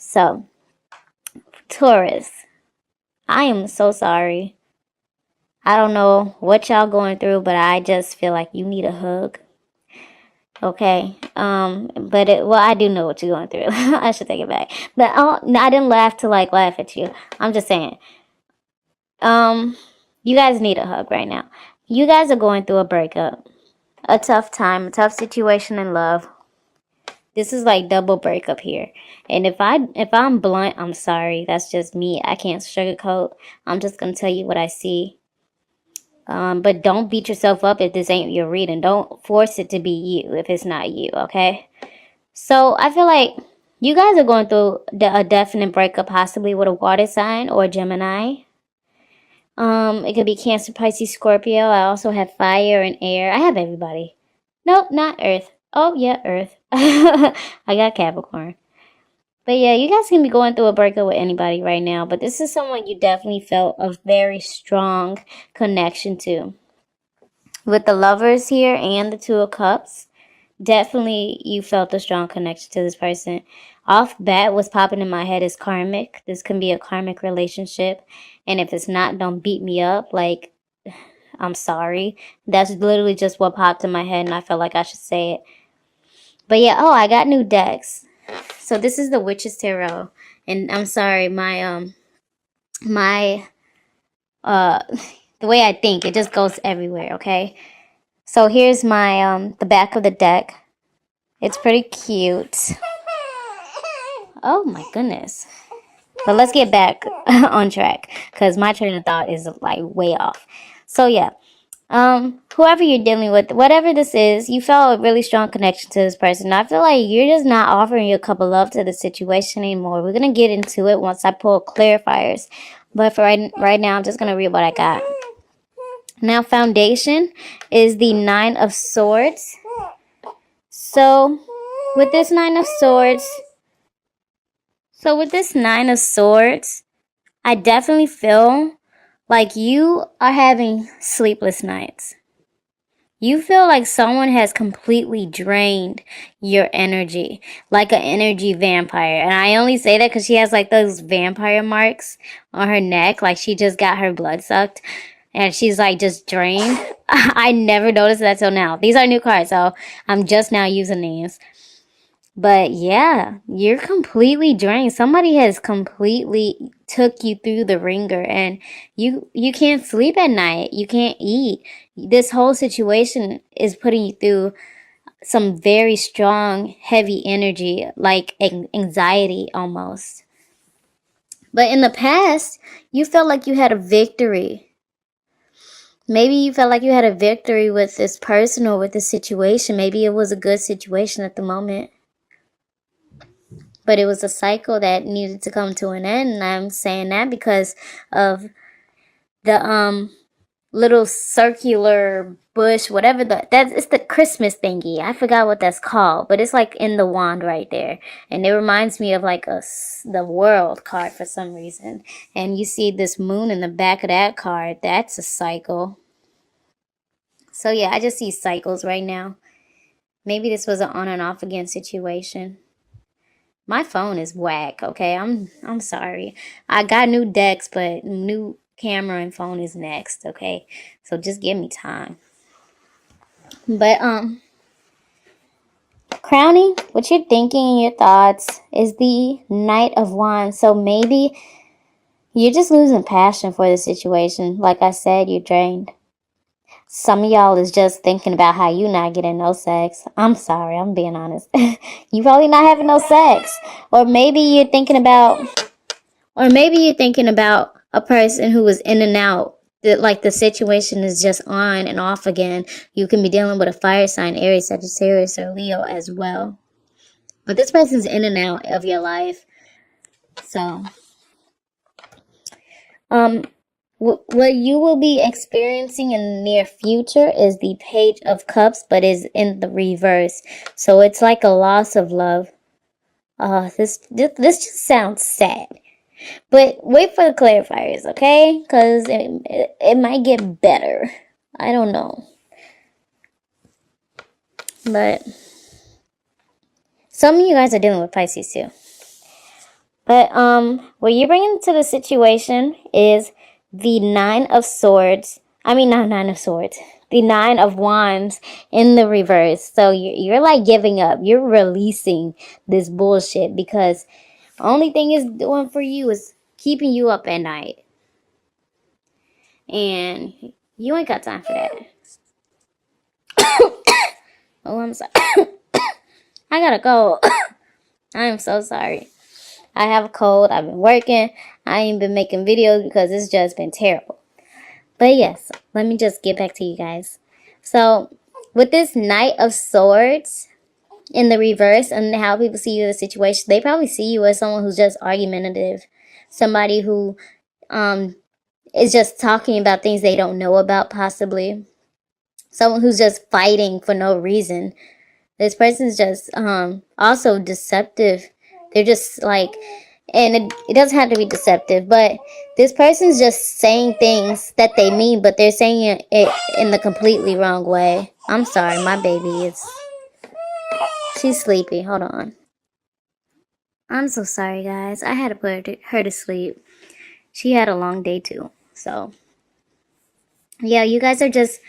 So, Taurus, I am so sorry. I don't know what y'all going through, but I just feel like you need a hug. Okay. Well, I do know what you're going through. I should take it back. But I didn't laugh to like laugh at you. I'm just saying. You guys need a hug right now. You guys are going through a breakup, a tough time, a tough situation in love. This is like double breakup here. And if I'm blunt, I'm sorry. That's just me. I can't sugarcoat. I'm just gonna tell you what I see. But don't beat yourself up if this ain't your reading. Don't force it to be you if it's not you, okay? So I feel like you guys are going through a definite breakup, possibly with a water sign or a Gemini. It could be Cancer, Pisces, Scorpio. I also have fire and air. I have everybody. Nope, not Earth. Oh, yeah, Earth. I got Capricorn. But yeah, you guys can be going through a breakup with anybody right now. But this is someone you definitely felt a very strong connection to. With the Lovers here and the Two of Cups, definitely you felt a strong connection to this person. Off bat, what's popping in my head is karmic. This can be a karmic relationship. And if it's not, don't beat me up. Like, I'm sorry. That's literally just what popped in my head, and I felt like I should say it. But yeah, I got new decks. So this is the Witch's Tarot. And I'm sorry, the way I think, it just goes everywhere, okay? So here's my, the back of the deck. It's pretty cute. Oh my goodness. But let's get back on track, because my train of thought is like way off. So yeah. Whoever you're dealing with, whatever this is, you felt a really strong connection to this person. I feel like you're just not offering your cup of love to the situation anymore. We're gonna get into it once I pull clarifiers. But for right now, I'm just gonna read what I got. Now, foundation is the Nine of Swords. So, with this Nine of Swords, I definitely feel like you are having sleepless nights. You feel like someone has completely drained your energy, like an energy vampire. And I only say that because she has like those vampire marks on her neck, like she just got her blood sucked and she's like just drained. I never noticed that till now. These are new cards, so I'm just now using these. But yeah, you're completely drained. Somebody has completely took you through the ringer, and you can't sleep at night. You can't eat. This whole situation is putting you through some very strong, heavy energy, like anxiety almost. But in the past, you felt like you had a victory. Maybe you felt like you had a victory with this person or with this situation. Maybe it was a good situation at the moment. But it was a cycle that needed to come to an end. And I'm saying that because of the little circular bush, whatever it's the Christmas thingy. I forgot what that's called, but it's like in the wand right there. And it reminds me of like the world card for some reason. And you see this moon in the back of that card. That's a cycle. So yeah, I just see cycles right now. Maybe this was an on and off again situation. My phone is whack, okay? I'm sorry. I got new decks, but new camera and phone is next, okay? So just give me time. But crowning what you're thinking and your thoughts is the Knight of Wands. So maybe you're just losing passion for the situation. Like I said, you're drained. Some of y'all is just thinking about how you not getting no sex. I'm sorry, I'm being honest. You probably not having no sex. Or maybe you're thinking about a person who is in and out. Like the situation is just on and off again. You can be dealing with a fire sign, Aries, Sagittarius, or Leo as well. But this person's in and out of your life. So, what you will be experiencing in the near future is the Page of Cups, but is in the reverse. So it's like a loss of love. This just sounds sad. But wait for the clarifiers, okay? Because it might get better. I don't know. But some of you guys are dealing with Pisces too. But what you're bringing to the situation is the Nine of Swords. I mean, not Nine of Swords. The Nine of Wands in the reverse. So you're like giving up. You're releasing this bullshit because the only thing it's doing for you is keeping you up at night. And you ain't got time for that. Oh, I'm sorry. I gotta go. I am so sorry. I have a cold. I've been working. I ain't been making videos because it's just been terrible. But yes, let me just get back to you guys. So, with this Knight of Swords in the reverse and how people see you in the situation, they probably see you as someone who's just argumentative. Somebody who is just talking about things they don't know about, possibly. Someone who's just fighting for no reason. This person's just also deceptive. They're just like, and it doesn't have to be deceptive, but this person's just saying things that they mean, but they're saying it in the completely wrong way. I'm sorry, my baby she's sleepy. Hold on. I'm so sorry, guys. I had to put her to sleep. She had a long day too. So, yeah, you guys are just,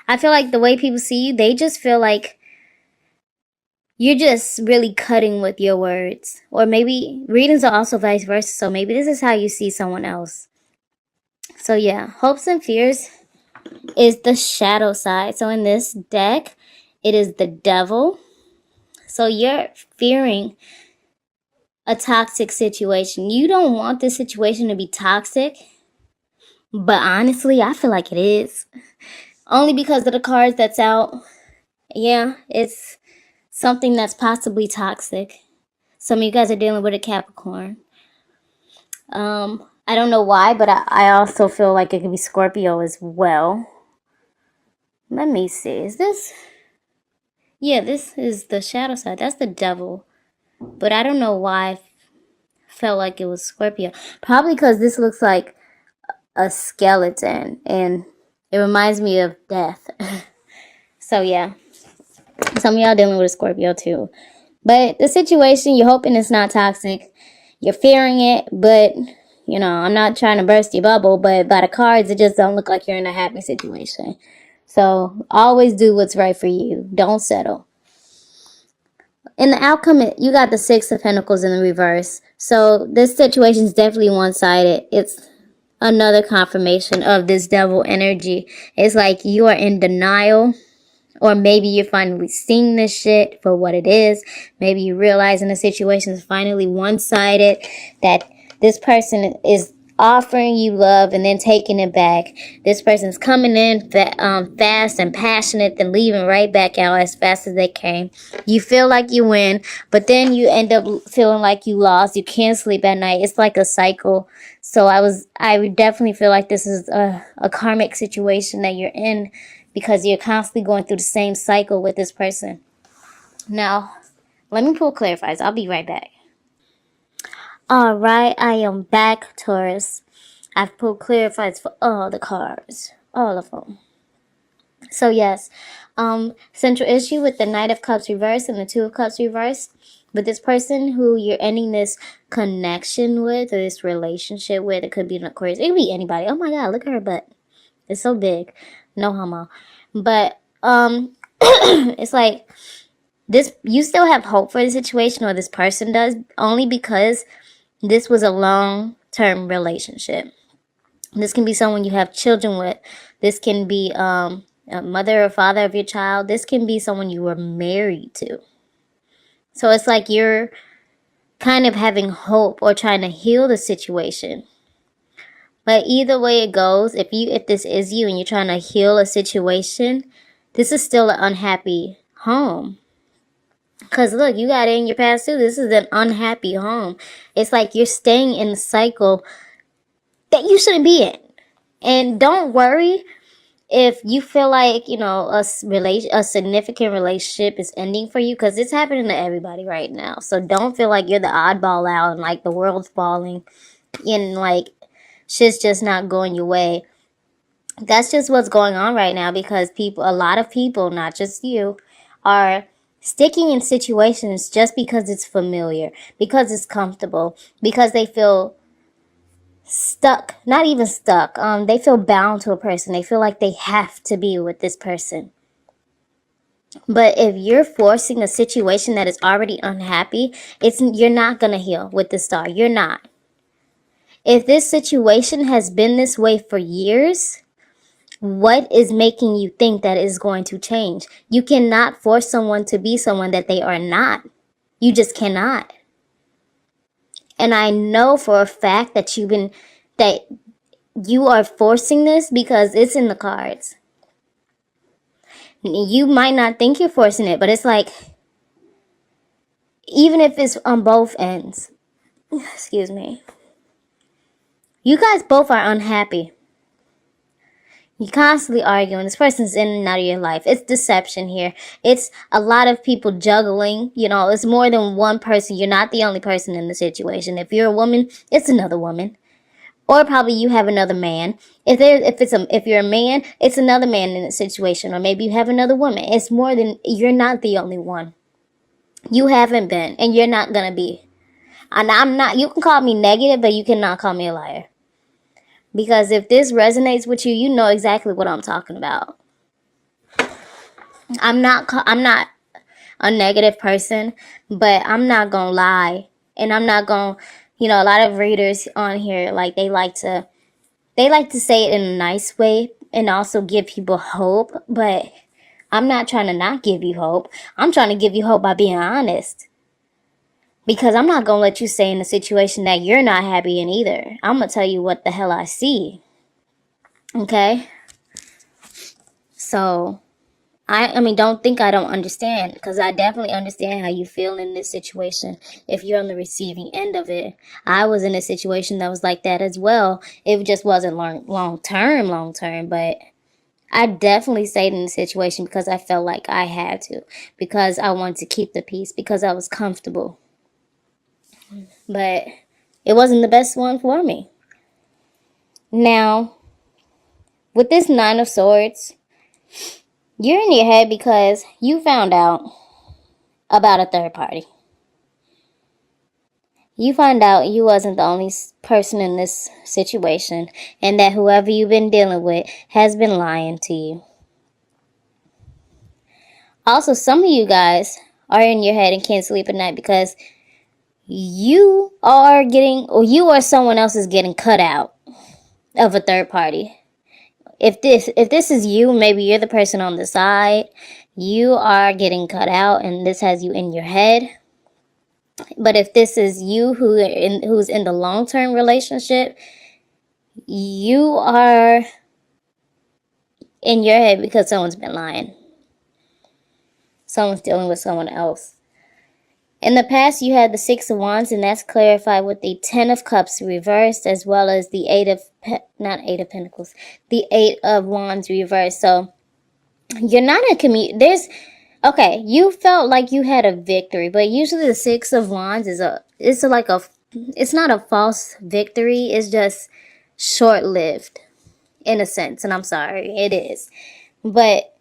I feel like the way people see you, they just feel like you're just really cutting with your words. Or maybe readings are also vice versa. So maybe this is how you see someone else. So yeah, hopes and fears is the shadow side. So in this deck, it is the devil. So you're fearing a toxic situation. You don't want this situation to be toxic. But honestly, I feel like it is. Only because of the cards that's out. Yeah, it's something that's possibly toxic. Some of you guys are dealing with a Capricorn. I don't know why, but I also feel like it could be Scorpio as well. Let me see. Is this? Yeah, this is the shadow side. That's the devil. But I don't know why I felt like it was Scorpio. Probably because this looks like a skeleton. And it reminds me of death. So yeah. Some of y'all dealing with a Scorpio too. But the situation, you're hoping it's not toxic. You're fearing it, but, you know, I'm not trying to burst your bubble, but by the cards, it just don't look like you're in a happy situation. So, always do what's right for you. Don't settle. In the outcome, you got the Six of Pentacles in the reverse. So, this situation is definitely one-sided. It's another confirmation of this devil energy. It's like you are in denial. Or maybe you're finally seeing this shit for what it is. Maybe you're realizing the situation is finally one-sided. That this person is offering you love and then taking it back. This person's coming in fast and passionate, then leaving right back out as fast as they came. You feel like you win, but then you end up feeling like you lost. You can't sleep at night. It's like a cycle. So I would definitely feel like this is a karmic situation that you're in, because you're constantly going through the same cycle with this person. Now, let me pull clarifiers. I'll be right back. Alright, I am back, Taurus. I've pulled clarifiers for all the cards. All of them. So yes, central issue with the Knight of Cups reverse and the Two of Cups reverse. With this person who you're ending this connection with, or this relationship with, it could be an Aquarius. It could be anybody. Oh my god, look at her butt. It's so big. No homo. But it's like this, you still have hope for the situation, or this person does, only because this was a long-term relationship. This can be someone you have children with. This can be a mother or father of your child. This can be someone you were married to. So it's like you're kind of having hope or trying to heal the situation. But either way it goes, if this is you and you're trying to heal a situation, this is still an unhappy home. Because look, you got it in your past too. This is an unhappy home. It's like you're staying in the cycle that you shouldn't be in. And don't worry if you feel like, you know, a significant relationship is ending for you, because it's happening to everybody right now. So don't feel like you're the oddball out and like the world's falling and like shit's just not going your way. That's just what's going on right now, because a lot of people, not just you, are Sticking in situations just because it's familiar, because it's comfortable, because they feel stuck, not even stuck. They feel bound to a person. They feel like they have to be with this person. But if you're forcing a situation that is already unhappy, you're not gonna heal with the star. You're not. If this situation has been this way for years, what is making you think that is going to change? You cannot force someone to be someone that they are not. You just cannot. And I know for a fact that you are forcing this because it's in the cards. You might not think you're forcing it, but it's like, even if it's on both ends, excuse me, you guys both are unhappy. You're constantly arguing. This person's in and out of your life. It's deception here. It's a lot of people juggling. It's more than one person. You're not the only person in the situation. If you're a woman, it's another woman. Or probably you have another man. If you're a man, it's another man in the situation. Or maybe you have another woman. It's more than, you're not the only one. You haven't been, and you're not gonna be. And I'm not, you can call me negative, but you cannot call me a liar. Because if this resonates with you, you know exactly what I'm talking about. I'm not a negative person, but I'm not gonna lie. And I'm not gonna, a lot of readers on here, like, they like to say it in a nice way and also give people hope, but I'm not trying to not give you hope. I'm trying to give you hope by being honest. Because I'm not going to let you stay in a situation that you're not happy in either. I'm going to tell you what the hell I see. Okay? So, I mean, don't think I don't understand. Because I definitely understand how you feel in this situation. If you're on the receiving end of it. I was in a situation that was like that as well. It just wasn't long term. But I definitely stayed in the situation because I felt like I had to. Because I wanted to keep the peace. Because I was comfortable. But it wasn't the best one for me. Now, with this Nine of Swords, you're in your head because you found out about a third party. You find out you wasn't the only person in this situation, and that whoever you've been dealing with has been lying to you. Also, some of you guys are in your head and can't sleep at night because you or someone else is getting cut out of a third party. If this is you, maybe you're the person on the side, you are getting cut out and this has you in your head. But if this is you who's in the long-term relationship, you are in your head because someone's been lying. Someone's dealing with someone else. In the past, you had the Six of Wands, and that's clarified with the Ten of Cups reversed, as well as the the Eight of Wands reversed. So, you're not a okay, you felt like you had a victory, but usually the Six of Wands it's not a false victory, it's just short-lived, in a sense, and I'm sorry, it is. But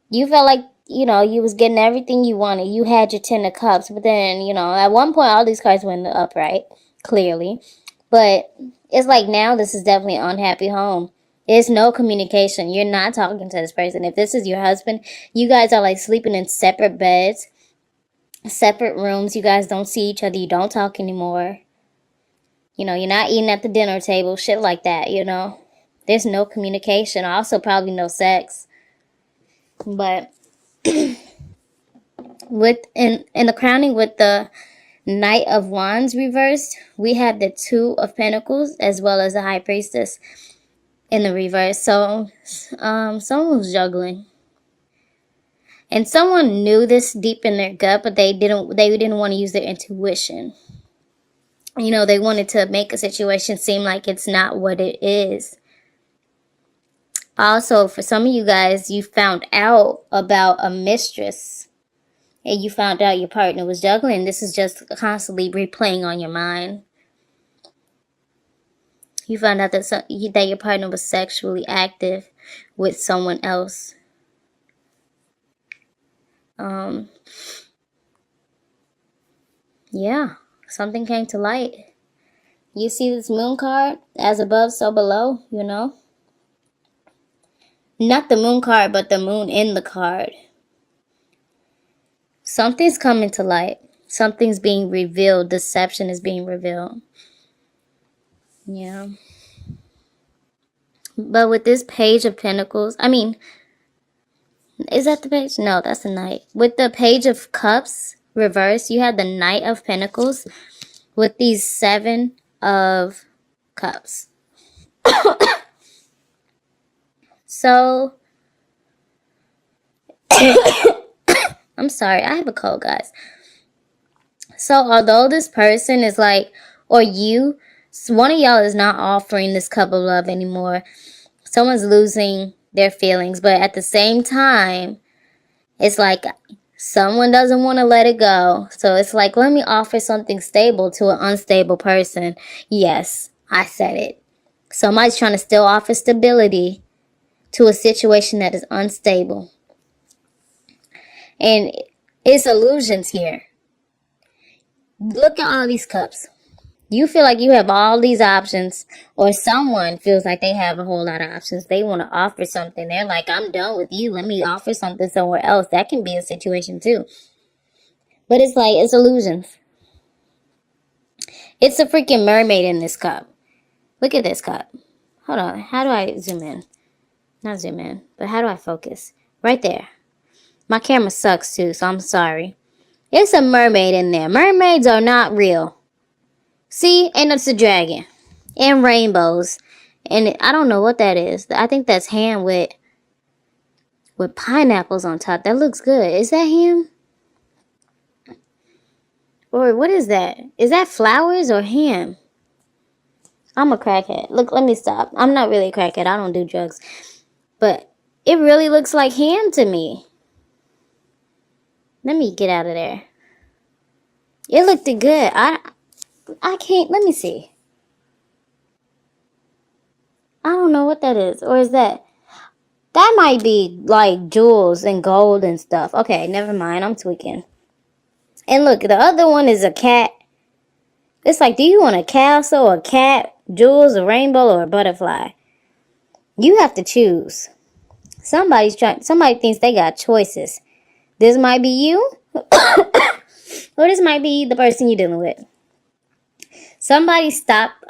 you felt like, you was getting everything you wanted. You had your Ten of Cups, but then, at one point, all these cards went upright, clearly. But it's like now this is definitely an unhappy home. There's no communication. You're not talking to this person. If this is your husband, you guys are like sleeping in separate beds, separate rooms. You guys don't see each other. You don't talk anymore. You're not eating at the dinner table, shit like that, There's no communication. Also, probably no sex. But in the crowning with the Knight of Wands reversed, we have the Two of Pentacles as well as the High Priestess in the reverse. So someone was juggling, and someone knew this deep in their gut, but they didn't want to use their intuition. They wanted to make a situation seem like it's not what it is. Also, for some of you guys, you found out about a mistress, and you found out your partner was juggling. This is just constantly replaying on your mind. You found out that your partner was sexually active with someone else. Yeah, something came to light. You see this moon card? As above, so below, you know? Not the moon card, but the moon in the card. Something's coming to light. Something's being revealed. Deception is being revealed. Yeah. But with this page of pentacles, I mean, is that the page? No, that's the knight. With the page of cups reversed, you had the knight of pentacles with these 7 of cups. So, I'm sorry, I have a cold, guys. So, although this person is like, or you, one of y'all is not offering this cup of love anymore. Someone's losing their feelings, but at the same time, it's like someone doesn't want to let it go. So it's like, let me offer something stable to an unstable person. Yes, I said it. Somebody's trying to still offer stability to a situation that is unstable. And it's illusions here. Look at all these cups. You feel like you have all these options, or someone feels like they have a whole lot of options. They want to offer something. They're like, I'm done with you. Let me offer something somewhere else. That can be a situation too. But it's like, it's illusions. It's a freaking mermaid in this cup. Look at this cup. Hold on. How do I zoom in? Not zoom in, but how do I focus? Right there. My camera sucks too, so I'm sorry. It's a mermaid in there. Mermaids are not real. See, and it's a dragon. And rainbows. And I don't know what that is. I think that's ham with pineapples on top. That looks good. Is that ham? Or what is that? Is that flowers or ham? I'm a crackhead. Look, let me stop. I'm not really a crackhead. I don't do drugs. But it really looks like ham to me. Let me get out of there. It looked good. I can't. Let me see. I don't know what that is. Or is that... That might be like jewels and gold and stuff. Okay, never mind. I'm tweaking. And look, the other one is a cat. It's like, do you want a castle, a cat, jewels, a rainbow, or a butterfly? You have to choose. Somebody thinks they got choices. This might be you, or this might be the person you're dealing with. Somebody stopped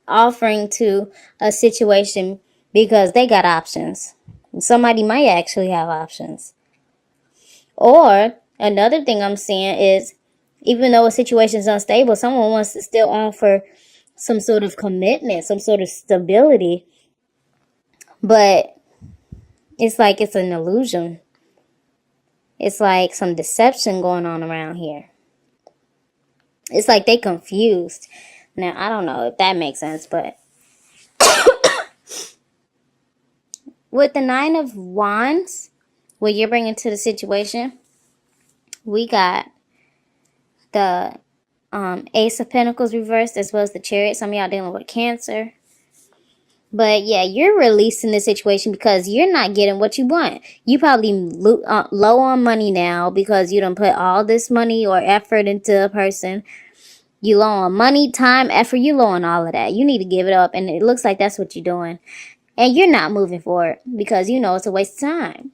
offering to a situation because they got options. Somebody might actually have options. Or another thing I'm seeing is, even though a situation is unstable, someone wants to still offer some sort of commitment, some sort of stability. But it's like it's an illusion. It's like some deception going on around here. It's like they confused. Now, I don't know if that makes sense, but with the 9 of Wands, what you're bringing to the situation, we got the Ace of Pentacles reversed, as well as the Chariot. Some of y'all dealing with Cancer. But yeah, you're releasing the situation because you're not getting what you want. You probably low on money now because you don't put all this money or effort into a person. You low on money, time, effort. You low on all of that. You need to give it up. And it looks like that's what you're doing. And you're not moving forward because you know it's a waste of time.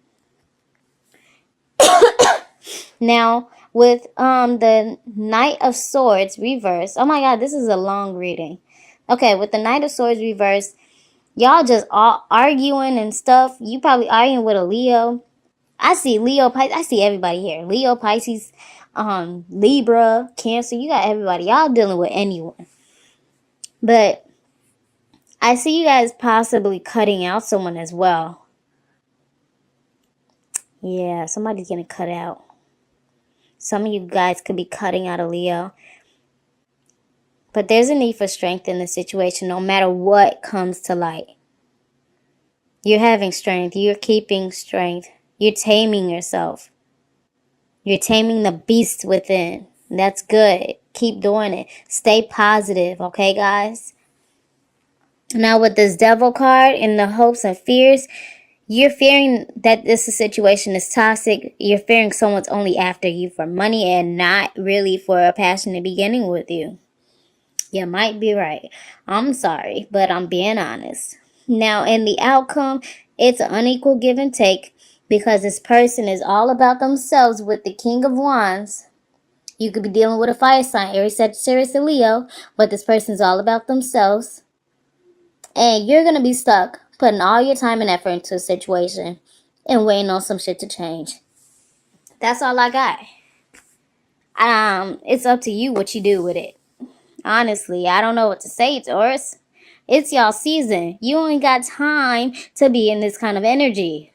Now, with the Knight of Swords reversed. Oh my God, this is a long reading. Okay, with the Knight of Swords reversed, y'all just all arguing and stuff. You probably arguing with a Leo. I see Leo, Pisces. I see everybody here. Leo, Pisces, Libra, Cancer. You got everybody. Y'all dealing with anyone. But I see you guys possibly cutting out someone as well. Yeah, somebody's getting cut out. Some of you guys could be cutting out a Leo. But there's a need for strength in the situation no matter what comes to light. You're having strength. You're keeping strength. You're taming yourself. You're taming the beast within. That's good. Keep doing it. Stay positive, okay, guys? Now with this Devil card and the hopes and fears, You're fearing that this situation is toxic. You're fearing someone's only after you for money and not really for a passionate beginning with you. You might be right. I'm sorry, but I'm being honest. Now, in the outcome, it's an unequal give and take because this person is all about themselves with the King of Wands. You could be dealing with a fire sign, Aries, Sagittarius, or Leo, but this person's all about themselves. And you're going to be stuck putting all your time and effort into a situation and waiting on some shit to change. That's all I got. It's up to you what you do with it. Honestly, I don't know what to say, Taurus. It's y'all season. You ain't got time to be in this kind of energy.